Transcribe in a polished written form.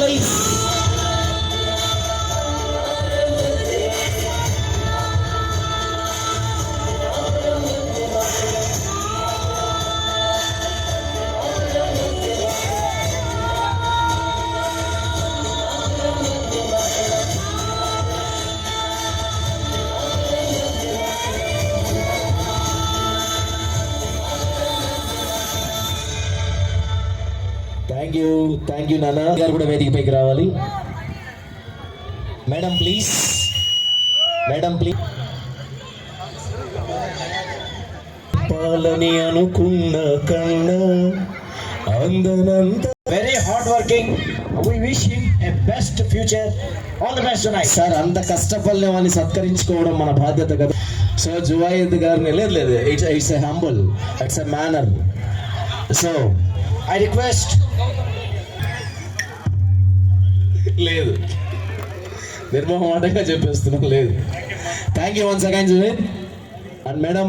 Please. Thank you నాన్న గారు కూడా వేదికపైకి రావాలి. Madam please. పాలని అనుకున్న కన్నా అందనంత Very hard working. We wish him a best future. All the best tonight. Sir, అంత కష్టపడిన వాడిని సత్కరించుకోవడం మన బాధ్యత కదా. సో జువాయిద్ గారిని లేదు it's a humble, it's a manner. So I request. లేదు, నిర్మోహమాటంగా చెప్పేస్తున్నాం. లేదు. Thank you once again Juvaid. And madam